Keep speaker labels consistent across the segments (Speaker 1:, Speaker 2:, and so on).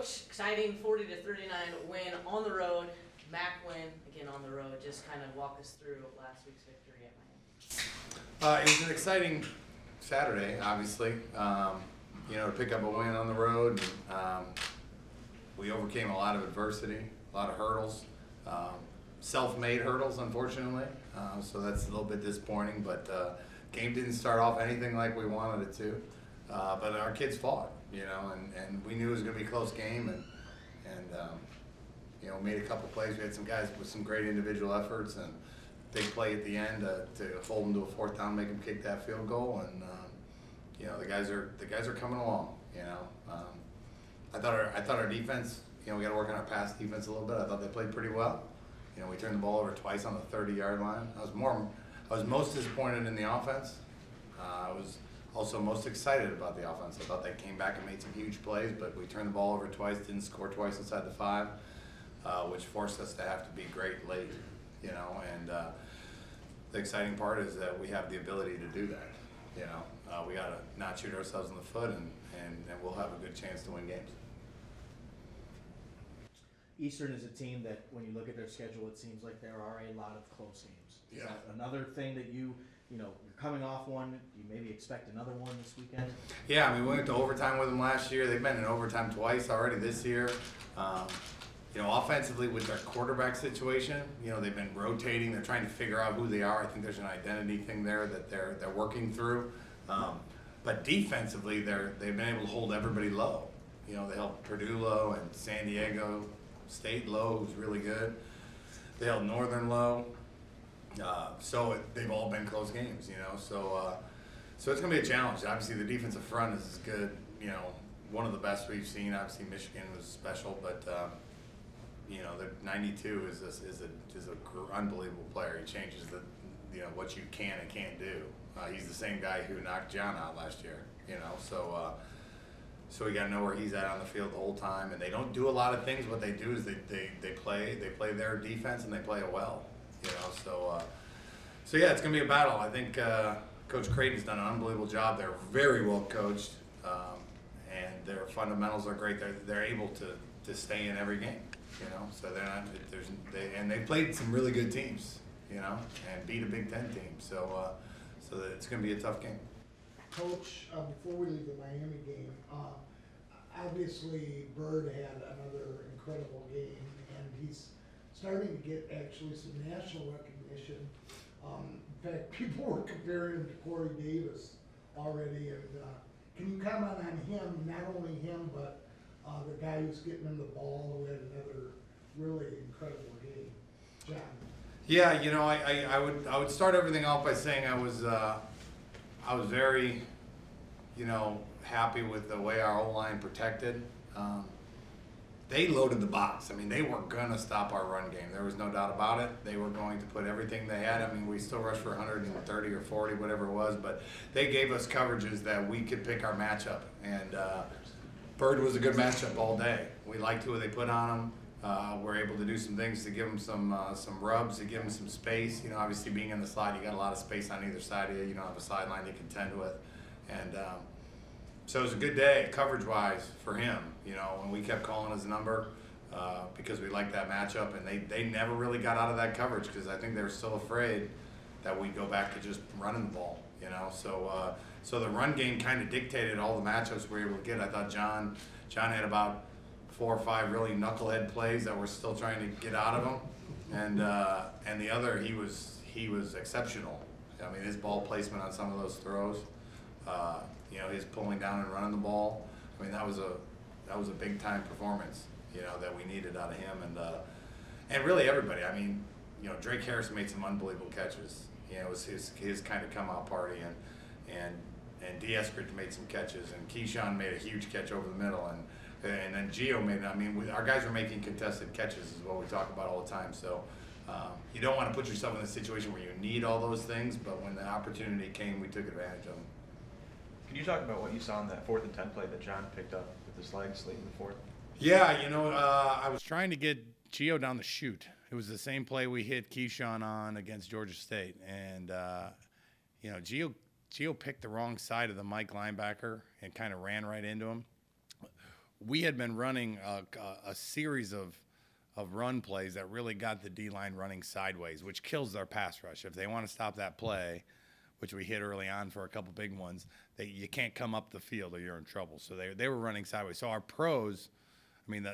Speaker 1: Coach, exciting 40-39 win on the road. MAC win, again on the road. Just kind of walk us through last week's victory at Miami.
Speaker 2: It was an exciting Saturday, obviously. To pick up a win on the road. We overcame a lot of adversity, a lot of hurdles, self-made hurdles, unfortunately. So that's a little bit disappointing, but game didn't start off anything like we wanted it to. But our kids fought, and we knew it was going to be a close game, and made a couple plays. We had some guys with some great individual efforts and big play at the end to hold them to a fourth down, make them kick that field goal, and the guys are coming along. I thought our defense, we got to work on our pass defense a little bit. I thought they played pretty well. We turned the ball over twice on the 30-yard line. I was most disappointed in the offense. I was also most excited about the offense. I thought they came back and made some huge plays, but we turned the ball over twice, didn't score twice inside the 5, which forced us to have to be great late. And the exciting part is that we have the ability to do that. We got to not shoot ourselves in the foot, and we'll have a good chance to win games.
Speaker 3: Eastern is a team that, when you look at their schedule, it seems like there are a lot of close games. Is that another thing that you're coming off one, you maybe expect another one this weekend?
Speaker 2: Yeah, we went to overtime with them last year. They've been in overtime twice already this year. Offensively with their quarterback situation, they've been rotating. They're trying to figure out who they are. I think there's an identity thing there that they're working through. But defensively, they've been able to hold everybody low. They held Purdue low and San Diego State low, who's really good. They held Northern low. So they've all been close games, So it's going to be a challenge. Obviously, the defensive front is good. One of the best we've seen. Obviously, Michigan was special, but the 92 is an unbelievable player. He changes what you can and can't do. He's the same guy who knocked John out last year. So we got to know where he's at on the field the whole time. And they don't do a lot of things. What they do is they play their defense, and they play it well. So yeah, it's going to be a battle. I think Coach Creighton's done an unbelievable job. They're very well coached, and their fundamentals are great. They're able to stay in every game. So they're not. They played some really good teams. And beat a Big Ten team. So it's going to be a tough game.
Speaker 4: Coach, before we leave the Miami game, obviously Bird had another incredible game, and he's starting to get actually some national recognition. In fact, people were comparing him to Corey Davis already. And can you comment on him, not only him, but the guy who's getting him the ball, who had another really incredible game, John?
Speaker 2: Yeah, I would start everything off by saying I was very, happy with the way our O-line protected. They loaded the box. They weren't going to stop our run game. There was no doubt about it. They were going to put everything they had. We still rushed for 130 or 40, whatever it was, but they gave us coverages that we could pick our matchup. And Bird was a good matchup all day. We liked who they put on him. We're able to do some things to give him some rubs, to give him some space. Obviously being in the slot, you got a lot of space on either side of you. You don't have a sideline to contend with. And so it was a good day, coverage-wise, for him. And we kept calling his number because we liked that matchup. And they never really got out of that coverage because I think they were still afraid that we'd go back to just running the ball. So the run game kind of dictated all the matchups we were able to get. I thought John had about 4 or 5 really knucklehead plays that we're still trying to get out of him, and the other he was exceptional. His ball placement on some of those throws, his pulling down and running the ball. That was a big time performance, that we needed out of him, and really everybody. Drake Harris made some unbelievable catches. It was his kind of come out party, and D. Eskridge made some catches, and Keyshawn made a huge catch over the middle, and then Gio made it. Our guys were making contested catches is what we talk about all the time. So you don't want to put yourself in a situation where you need all those things, but when the opportunity came, we took advantage of them.
Speaker 5: Can you talk about what you saw in that 4th and 10 play that John picked up with his legs late in the 4th?
Speaker 2: Yeah, I was trying to get Gio down the chute. It was the same play we hit Keyshawn on against Georgia State. And, Gio picked the wrong side of the Mike linebacker and kind of ran right into him. we had been running a series of run plays that really got the D-line running sideways, which kills their pass rush. If they want to stop that play, which we hit early on for a couple big ones, you can't come up the field or you're in trouble. So they were running sideways. So our pros, I mean,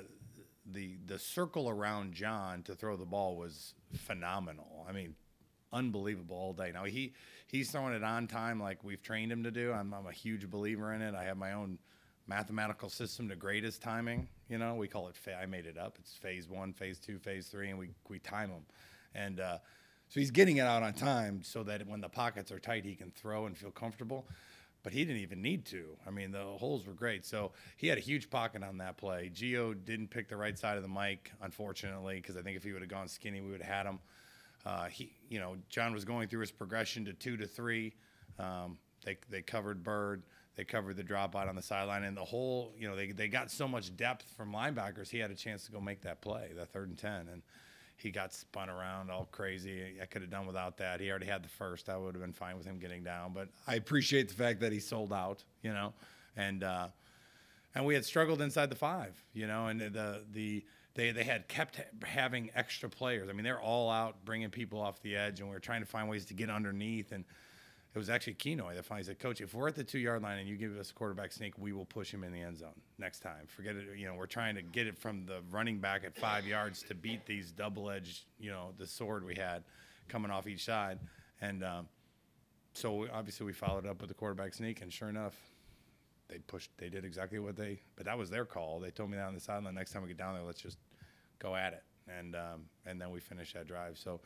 Speaker 2: the circle around John to throw the ball was phenomenal. I mean, unbelievable all day. Now he's throwing it on time like we've trained him to do. I'm a huge believer in it. I have my own mathematical system to grade his timing. You know, we call it, I made it up. It's phase 1, phase 2, phase 3, and we time them. And so he's getting it out on time so that when the pockets are tight, he can throw and feel comfortable. But he didn't even need to. I mean, the holes were great. So he had a huge pocket on that play. Gio didn't pick the right side of the mic, unfortunately, because I think if he would have gone skinny, we would have had him. John was going through his progression to 2 to 3. They covered Bird. They covered the dropout on the sideline, and the whole, they got so much depth from linebackers. He had a chance to go make that play, that 3rd and 10, and he got spun around all crazy. I could have done without that. He already had the first. I would have been fine with him getting down, but I appreciate the fact that he sold out, and we had struggled inside the 5, and they had kept having extra players. I mean, they're all out bringing people off the edge, and we were trying to find ways to get underneath. And it was actually Kenoy that finally said, Coach, if we're at the 2-yard line and you give us a quarterback sneak, we will push him in the end zone next time. Forget it. We're trying to get it from the running back at 5 yards to beat these double-edged, the sword we had coming off each side. And so obviously we followed up with the quarterback sneak, and sure enough, they did exactly but that was their call. They told me that on the sideline, next time we get down there, let's just go at it. And then we finished that drive. So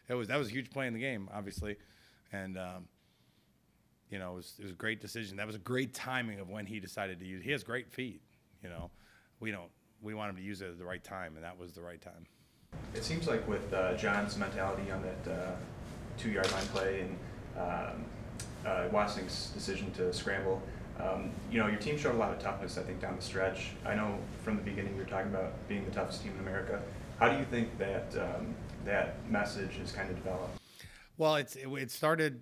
Speaker 2: that was a huge play in the game, obviously. And, it was a great decision. That was a great timing of when he decided to use. He has great feet. We want him to use it at the right time, and that was the right time.
Speaker 5: It seems like with John's mentality on that 2-yard line play and Wassing's decision to scramble, your team showed a lot of toughness, I think, down the stretch. I know from the beginning you were talking about being the toughest team in America. How do you think that that message has kind of developed?
Speaker 2: Well, it started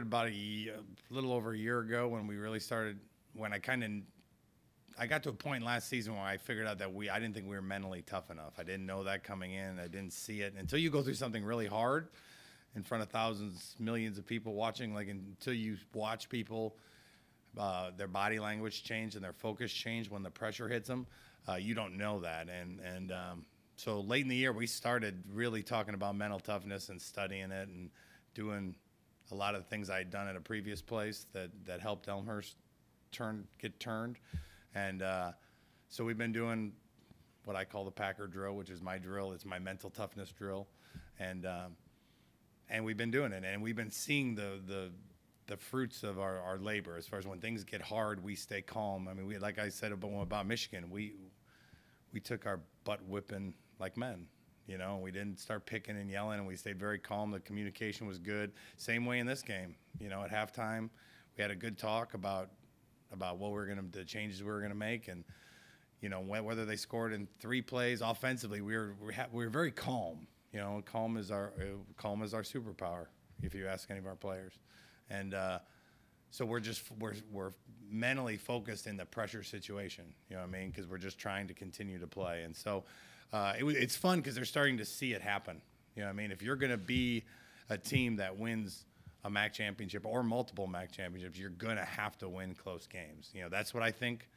Speaker 2: about a little over a year ago when we really started. When I got to a point last season where I figured out that I didn't think we were mentally tough enough. I didn't know that coming in. I didn't see it until you go through something really hard in front of thousands, millions of people watching. Like until you watch people, their body language change and their focus change when the pressure hits them. You don't know that, and so late in the year we started really talking about mental toughness and studying it and doing a lot of the things I had done at a previous place that helped Elmhurst get turned. And so we've been doing what I call the Packer drill, which is my drill. It's my mental toughness drill. And we've been doing it. And we've been seeing the fruits of our labor. As far as when things get hard, we stay calm. I mean, like I said about Michigan, we took our butt whipping like men. We didn't start picking and yelling, and we stayed very calm. The communication was good. Same way in this game. At halftime, we had a good talk about what the changes we were gonna make, and whether they scored in 3 plays offensively, we were very calm. Calm is our superpower, if you ask any of our players, and so we're mentally focused in the pressure situation. Because we're just trying to continue to play, and so. It's fun because they're starting to see it happen. If you're going to be a team that wins a MAC championship or multiple MAC championships, you're going to have to win close games. That's what I think.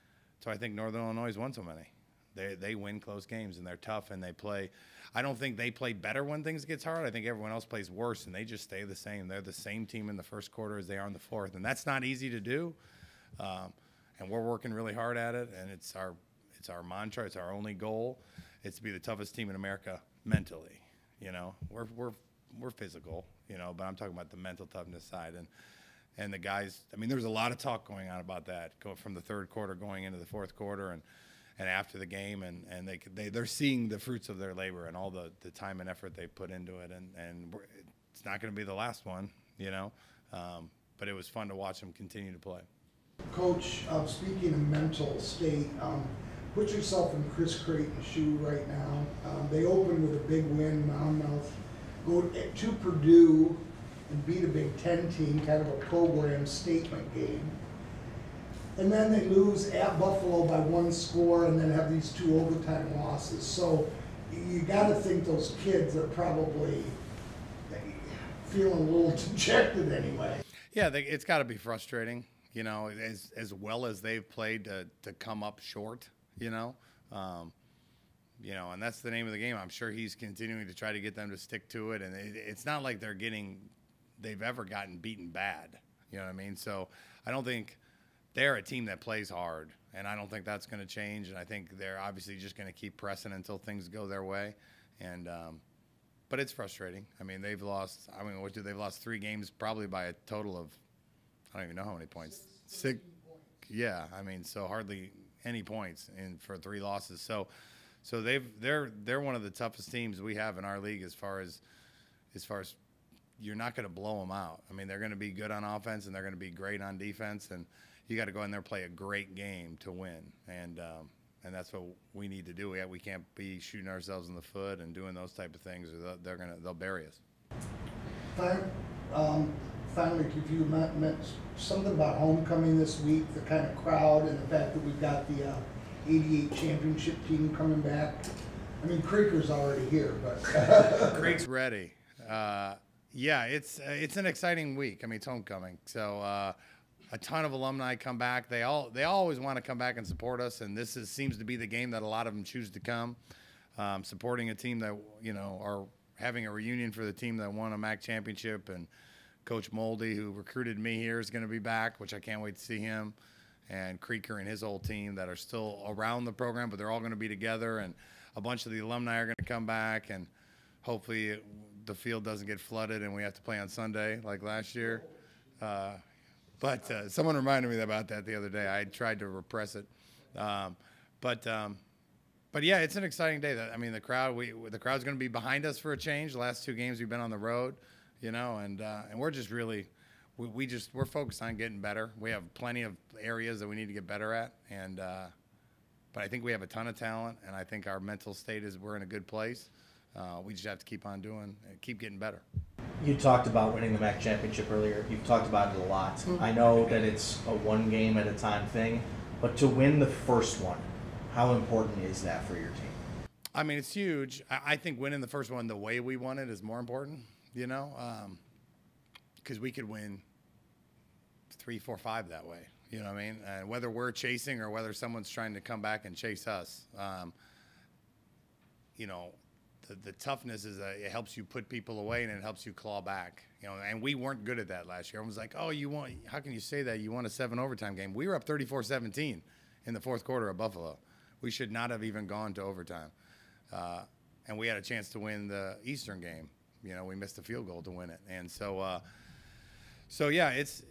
Speaker 2: So I think Northern Illinois has won so many. They win close games, and they're tough, and they play. I don't think they play better when things gets hard. I think everyone else plays worse, and they just stay the same. They're the same team in the first quarter as they are in the fourth, and that's not easy to do. And we're working really hard at it, and it's our mantra. It's our only goal. It's to be the toughest team in America mentally. We're physical, but I'm talking about the mental toughness side. And the guys, there was a lot of talk going on about that, going from the 3rd quarter going into the 4th quarter and after the game, and they're seeing the fruits of their labor and all the time and effort they put into it, and it's not going to be the last one, but it was fun to watch them continue to play.
Speaker 4: Coach, speaking of mental state, put yourself in Chris Creighton's shoe right now. They open with a big win, Monmouth, go to Purdue and beat a Big Ten team, kind of a program statement game. and then they lose at Buffalo by 1 score, and then have these 2 overtime losses. So you got to think those kids are probably feeling a little dejected anyway.
Speaker 2: Yeah, it's got to be frustrating, you know, as well as they've played to come up short, you know. And that's the name of the game. I'm sure he's continuing to try to get them to stick to it, and it's not like they've ever gotten beaten bad, you know what I mean? So I don't think they're a team that plays hard, and I don't think that's going to change. And I think they're obviously just going to keep pressing until things go their way. And but it's frustrating. I mean, they've lost. They've lost 3 games, probably by a total of, I don't even know how many points. 6. Yeah, I mean, so hardly any points for 3 losses. So they're one of the toughest teams we have in our league as far as you're not going to blow them out. I mean, they're going to be good on offense and they're going to be great on defense, and you got to go in there and play a great game to win. And that's what we need to do. We can't be shooting ourselves in the foot and doing those type of things, or they'll bury us.
Speaker 4: Finally, if you meant something about homecoming this week, the kind of crowd and the fact that we've got the 88 championship team coming back. I mean, Creeker's already here, but
Speaker 2: Creek's ready. Yeah, it's an exciting week. I mean, it's homecoming, so a ton of alumni come back. They always want to come back and support us, and this seems to be the game that a lot of them choose to come, supporting a team that are having a reunion for the team that won a MAC championship. And Coach Moldy, who recruited me here, is going to be back, which I can't wait to see him. And Creeker and his whole team that are still around the program, but they're all going to be together, and a bunch of the alumni are going to come back, and hopefully the field doesn't get flooded and we have to play on Sunday like last year. But someone reminded me about that the other day. I tried to repress it. But yeah, it's an exciting day. I mean, the crowd's going to be behind us for a change. The last 2 games we've been on the road, and we're just really we're focused on getting better. We have plenty of areas that we need to get better at, but I think we have a ton of talent, and I think our mental state we're in a good place. We just have to keep on doing and keep getting better.
Speaker 3: You talked about winning the MAC championship earlier. You've talked about it a lot.
Speaker 1: Mm-hmm.
Speaker 3: I know that it's a 1 game at a time thing, but to win the first one, how important is that for your team?
Speaker 2: I mean, it's huge. I think winning the first one the way we won it is more important, because we could win 3, 4, 5 that way. You know what I mean? Whether we're chasing or whether someone's trying to come back and chase us, the toughness is it helps you put people away and it helps you claw back. And we weren't good at that last year. Everyone's like, oh, how can you say that? You won a 7 overtime game. We were up 34-17 in the 4th quarter at Buffalo. We should not have even gone to overtime. And we had a chance to win the Eastern game. We missed a field goal to win it. And so yeah, it's,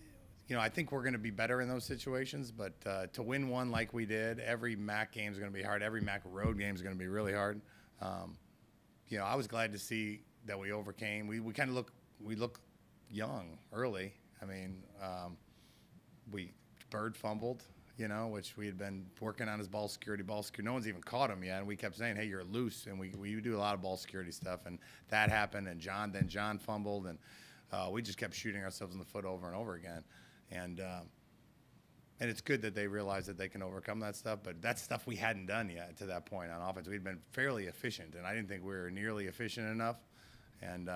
Speaker 2: I think we're going to be better in those situations, but to win one like we did, every MAC game is going to be hard. Every MAC road game is going to be really hard. I was glad to see that we overcame. We look young early. I mean, Bird fumbled, which we had been working on his ball security. No one's even caught him yet, and we kept saying, hey, you're loose, and we do a lot of ball security stuff, and that happened, and John fumbled, and we just kept shooting ourselves in the foot over and over again. And it's good that they realize that they can overcome that stuff, but that's stuff we hadn't done yet to that point on offense. We'd been fairly efficient, and I didn't think we were nearly efficient enough. And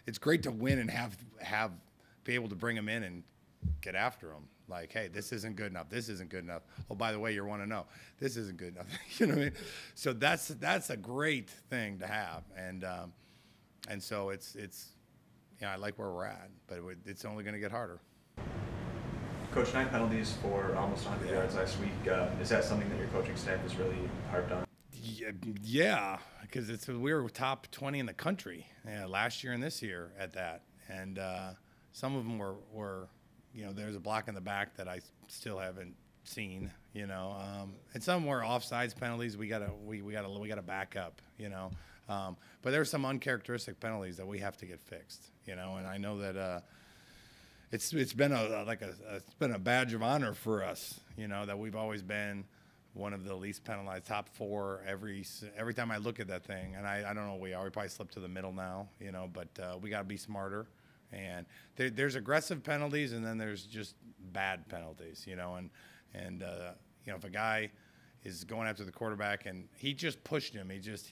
Speaker 2: it's great to win and be able to bring them in and get after them. Like, hey, this isn't good enough. This isn't good enough. Oh, by the way, you're 1-0. This isn't good enough. You know what I mean? So that's a great thing to have. And so it's I like where we're at, but it's only going to get harder.
Speaker 5: Coach, 9 penalties for almost 100 yards last week. Is that something that your coaching staff has really harped on?
Speaker 2: Yeah, because we were top 20 in the country last year and this year at that. And some of them were there's a block in the back that I still haven't seen, and some were offsides penalties. We gotta back up, but there's some uncharacteristic penalties that we have to get fixed, and I know that it's been a badge of honor for us, that we've always been one of the least penalized, top 4 every time I look at that thing. And I don't know, we probably slip to the middle now, but we got to be smarter. And there's aggressive penalties, and then there's just bad penalties, And you know, if a guy is going after the quarterback and he just pushed him,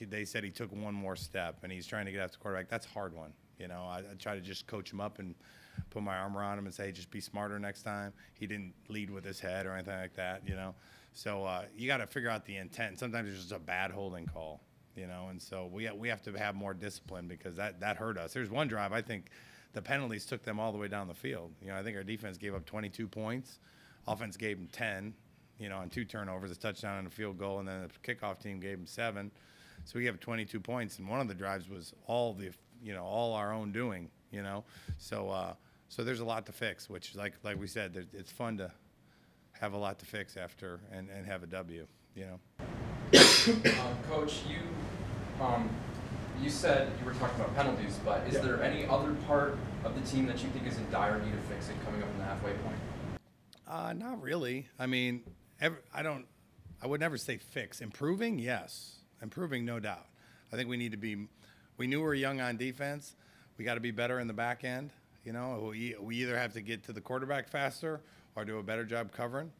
Speaker 2: they said he took one more step and he's trying to get after the quarterback. That's a hard one. You know, I try to just coach him up and put my arm around him and say, just be smarter next time. He didn't lead with his head or anything like that, you know. So you got to figure out the intent. Sometimes it's just a bad holding call, you know. And so we have to have more discipline because that hurt us. There's one drive, I think the penalties took them all the way down the field. You know, I think our defense gave up 22 points. Offense gave them 10, you know, on 2 turnovers, a touchdown and a field goal, and then the kickoff team gave them 7. So we have 22 points, and one of the drives was all our own doing, you know. So so there's a lot to fix, which like we said, it's fun to have a lot to fix after and have a W, you know.
Speaker 6: Coach, you said you were talking about penalties, but is there any other part of the team that you think is in dire need of fixing coming up in the halfway point?
Speaker 2: Not really. I mean, I would never say fix. Improving, yes. Improving, no doubt. I think we need to be. We knew we were young on defense. We got to be better in the back end. You know, we either have to get to the quarterback faster or do a better job covering,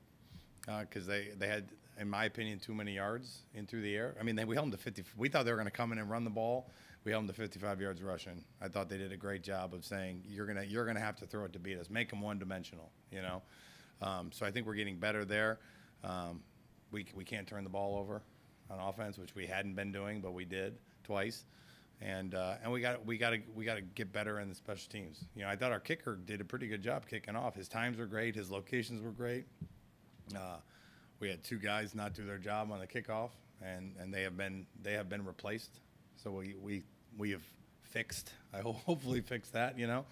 Speaker 2: because they had, in my opinion, too many yards in through the air. I mean, we held them to 50. We thought they were going to come in and run the ball. We held them to 55 yards rushing. I thought they did a great job of saying you're gonna have to throw it to beat us, make them one-dimensional. You know, so I think we're getting better there. We can't turn the ball over on offense, which we hadn't been doing, but we did twice. And we got to get better in the special teams. You know, I thought our kicker did a pretty good job kicking off. His times were great. His locations were great. We had 2 guys not do their job on the kickoff, and they have been replaced. So we have fixed. I hopefully fixed that. You know,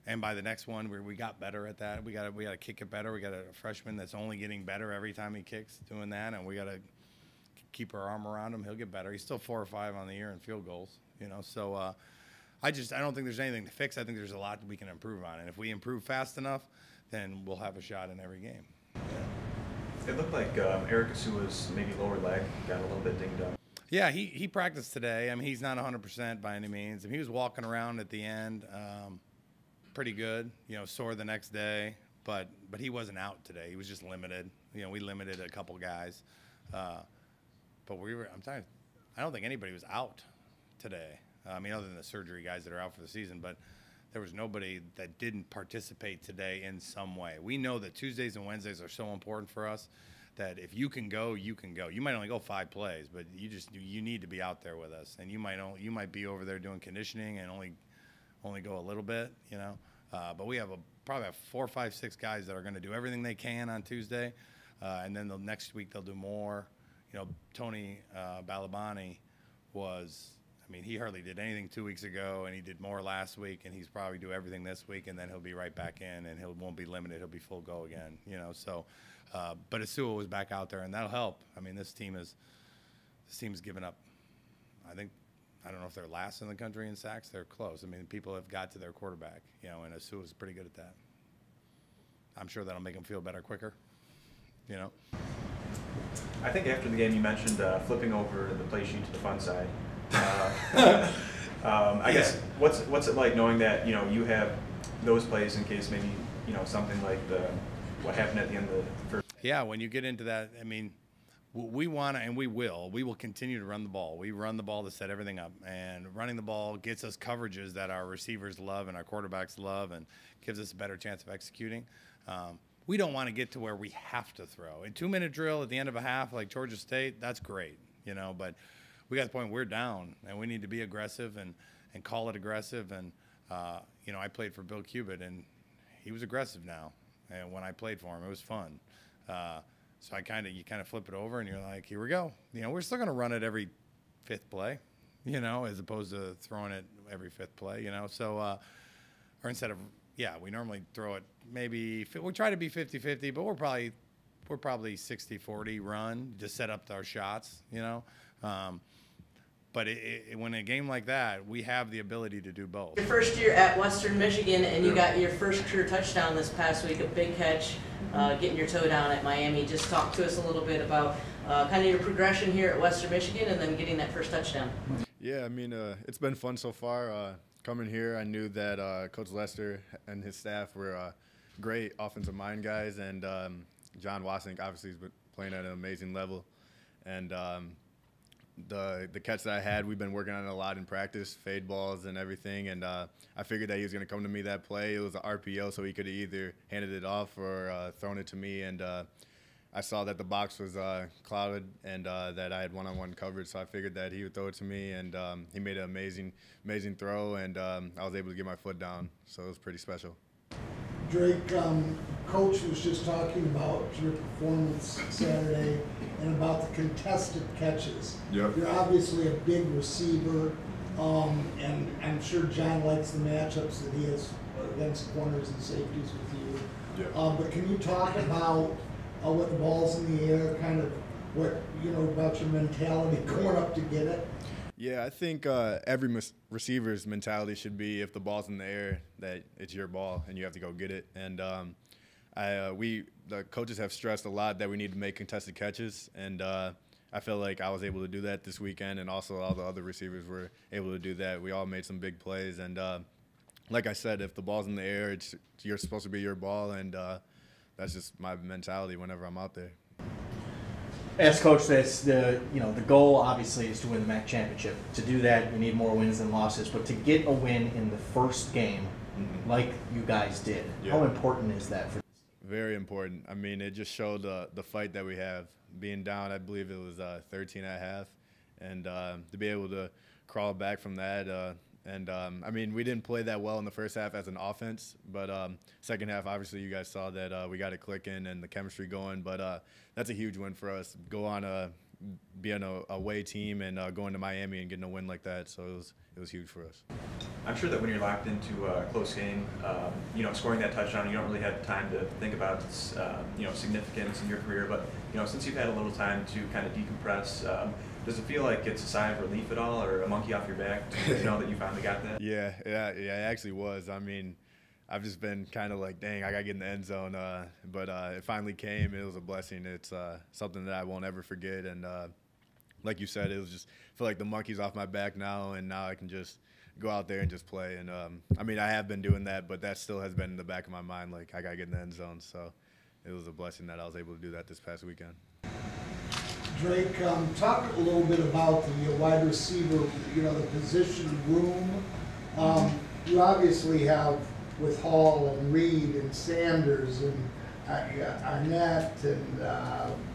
Speaker 2: and by the next one we got better at that. We got to kick it better. We got a freshman that's only getting better every time he kicks, doing that, and we got to keep our arm around him. He'll get better. He's still 4 or 5 on the year in field goals, you know. So I don't think there's anything to fix. I think there's a lot that we can improve on, and if we improve fast enough, then we'll have a shot in every game. Yeah.
Speaker 5: It looked like Eric Asua's maybe lower leg got a little bit dinged up.
Speaker 2: Yeah, he practiced today. I mean, he's not 100% by any means. I mean, he was walking around at the end, pretty good. You know, sore the next day, but he wasn't out today. He was just limited. You know, we limited a couple guys. But I don't think anybody was out today. I mean, other than the surgery guys that are out for the season, but there was nobody that didn't participate today in some way. We know that Tuesdays and Wednesdays are so important for us that if you can go, you can go. You might only go 5 plays, but you need to be out there with us. And you might be over there doing conditioning and only go a little bit, you know. But we probably have 4, 5, 6 guys that are going to do everything they can on Tuesday, and then the next week they'll do more. You know, Tony Balabani he hardly did anything 2 weeks ago, and he did more last week, and he's probably do everything this week, and then he'll be right back in, and he won't be limited. He'll be full go again, you know. So, but Asua was back out there, and that'll help. I mean, this team has given up. I don't know if they're last in the country in sacks. They're close. I mean, people have got to their quarterback, you know, and Asua's pretty good at that. I'm sure that'll make them feel better quicker, you know.
Speaker 5: I think after the game you mentioned flipping over the play sheet to the fun side. I guess what's it like knowing that, you know, you have those plays in case maybe, you know, something like what happened at the end of the first.
Speaker 2: Yeah, when you get into that, I mean, we want to, and we will continue to run the ball. We run the ball to set everything up, and running the ball gets us coverages that our receivers love and our quarterbacks love, and gives us a better chance of executing. We don't want to get to where we have to throw. A 2-minute drill at the end of a half like Georgia State, that's great, you know, but we got the point we're down, and we need to be aggressive and call it aggressive. And, you know, I played for Bill Cubit, and he was aggressive now. And when I played for him, it was fun. So you kind of flip it over, and you're like, here we go. You know, we're still going to run it every 5th play, you know, as opposed to throwing it every 5th play, you know. So, or instead of, yeah, we normally throw it maybe, we try to be 50-50, but we're probably 60-40 run to set up our shots, you know. But when a game like that, we have the ability to do both.
Speaker 1: Your first year at Western Michigan, and you got your first career touchdown this past week, a big catch, getting your toe down at Miami. Just talk to us a little bit about kind of your progression here at Western Michigan and then getting that first touchdown.
Speaker 7: Yeah, I mean, it's been fun so far. Coming here, I knew that Coach Lester and his staff were great offensive mind guys, and John Wasink obviously has been playing at an amazing level, and the catch that I had, we've been working on it a lot in practice, fade balls and everything, and I figured that he was going to come to me that play. It was an RPO, so he could have either handed it off or thrown it to me, and I saw that the box was clouded and that I had one-on-one coverage, so I figured that he would throw it to me, and he made an amazing throw, and I was able to get my foot down, so it was pretty special.
Speaker 4: Drake, Coach was just talking about your performance Saturday and about the contested catches.
Speaker 7: Yep.
Speaker 4: You're obviously a big receiver, and I'm sure John likes the matchups that he has against corners and safeties with you.
Speaker 7: Yep.
Speaker 4: But can you talk about with the ball's in the air, kind of what, about your mentality going up to get it?
Speaker 7: Yeah, I think every receiver's mentality should be, if the ball's in the air, that it's your ball and you have to go get it. And the coaches have stressed a lot that we need to make contested catches, and I feel like I was able to do that this weekend, and also all the other receivers were able to do that. We all made some big plays, and like I said, if the ball's in the air, you're supposed to be your ball, and that's just my mentality whenever I'm out there.
Speaker 3: As coach says, the goal obviously is to win the MAC championship. To do that, you need more wins than losses. But to get a win in the first game, like you guys did, how important is that for?
Speaker 7: Very important. I mean, it just showed the fight that we have. Being down, I believe it was 13 at half, and to be able to crawl back from that. I mean, we didn't play that well in the first half as an offense, but second half, obviously, you guys saw that we got it clicking and the chemistry going. But that's a huge win for us. Go on be on a away team and going to Miami and getting a win like that. So it was huge for us.
Speaker 5: I'm sure that when you're locked into a close game, scoring that touchdown, you don't really have time to think about its, significance in your career. But since you've had a little time to kind of decompress, does it feel like it's a sigh of relief at all, or a monkey off your back to know that you finally got that?
Speaker 7: Yeah, it actually was. I mean, I've just been kind of like, dang, I got to get in the end zone. But it finally came. It was a blessing. It's something that I won't ever forget. And like you said, it was just, I feel like the monkey's off my back now, and now I can just go out there and just play. And I mean, I have been doing that, but that still has been in the back of my mind, like I got to get in the end zone. So it was a blessing that I was able to do that this past weekend.
Speaker 4: Drake, talk a little bit about the wide receiver, the position room. You obviously have with Hall and Reed and Sanders and Arnett and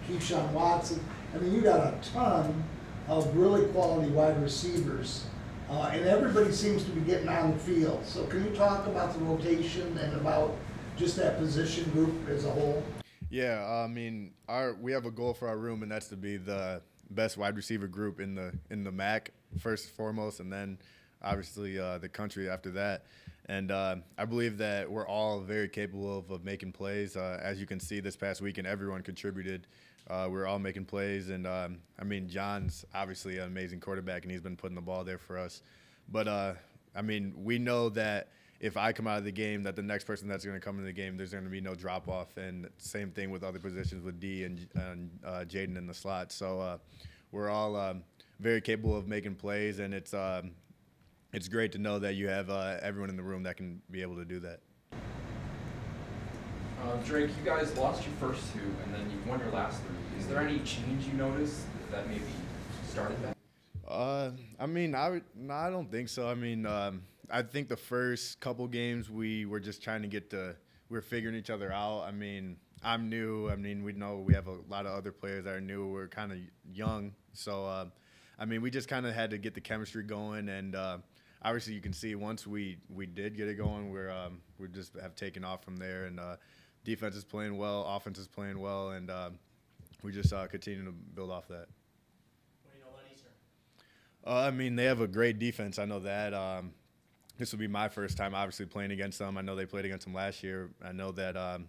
Speaker 4: Keyshawn Watson. I mean, you got a ton of really quality wide receivers, and everybody seems to be getting on the field. So can you talk about the rotation and about just that position group as a whole?
Speaker 7: Yeah, I mean, we have a goal for our room, and that's to be the best wide receiver group in the MAC first and foremost, and then obviously the country after that. And I believe that we're all very capable of making plays. As you can see this past weekend, everyone contributed. We're all making plays, and I mean, John's obviously an amazing quarterback, and he's been putting the ball there for us. But I mean, we know that if I come out of the game, that the next person that's going to come in the game, there's going to be no drop-off. And same thing with other positions with D and Jaden in the slot. So we're all very capable of making plays, and it's great to know that you have everyone in the room that can be able to do that.
Speaker 6: Drake, you guys lost your first two, and then you won your last three. Is there any change you noticed that maybe started that?
Speaker 7: I mean, I don't think so. I mean, I think the first couple games we were just trying to we're figuring each other out. I mean, I'm new. I mean, we know we have a lot of other players that are new. We're kind of young. So, I mean, we just kind of had to get the chemistry going. And obviously you can see once we did get it going, we just have taken off from there. And defense is playing well, offense is playing well, and we just continue to build off that.
Speaker 3: What do you know about Eastern?
Speaker 7: I mean, they have a great defense. I know that. This will be my first time, obviously, playing against them. I know they played against them last year. I know that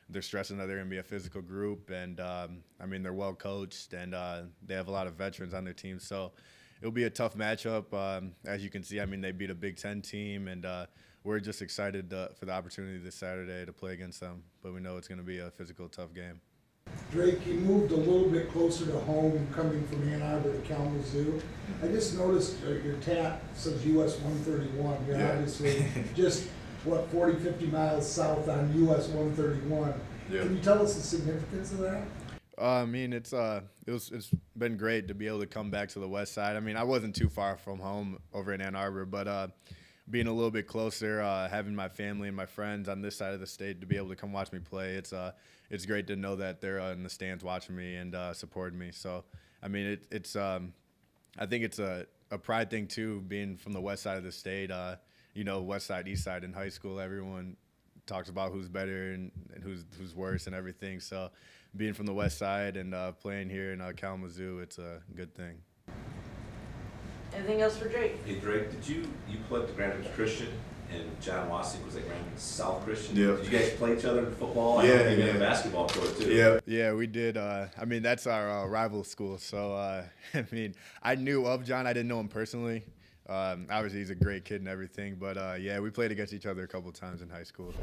Speaker 7: they're stressing that they're going to be a physical group, and, I mean, they're well coached, and they have a lot of veterans on their team. So it'll be a tough matchup. As you can see, I mean, they beat a Big Ten team, and we're just excited for the opportunity this Saturday to play against them. But we know it's going to be a physical, tough game.
Speaker 4: Drake, you moved a little bit closer to home coming from Ann Arbor to Kalamazoo. I just noticed your tat says US 131. You're obviously just, 40, 50 miles south on US 131.
Speaker 2: Yeah.
Speaker 4: Can you tell us the significance of that?
Speaker 7: I mean, it's been great to be able to come back to the West Side. I mean, I wasn't too far from home over in Ann Arbor, but being a little bit closer, having my family and my friends on this side of the state to be able to come watch me play, it's great to know that they're in the stands watching me and supporting me. So, I mean, I think it's a pride thing too, being from the West Side of the state. You know, West Side, East Side in high school, everyone talks about who's better and who's worse and everything. So, being from the West Side and playing here in Kalamazoo, it's a good thing.
Speaker 1: Anything else for Drake?
Speaker 8: Hey Drake, you played at Grand Rapids Christian and John Wassick was at Grand Rapids South Christian?
Speaker 2: Yeah.
Speaker 8: Did you guys play each other in football?
Speaker 2: Yeah,
Speaker 8: I know you
Speaker 2: yeah.
Speaker 8: had a basketball court too.
Speaker 2: Yeah.
Speaker 7: Yeah, we did. I mean, that's our rival school. So, I mean, I knew of John. I didn't know him personally. Obviously, he's a great kid and everything. But, yeah, we played against each other a couple times in high school.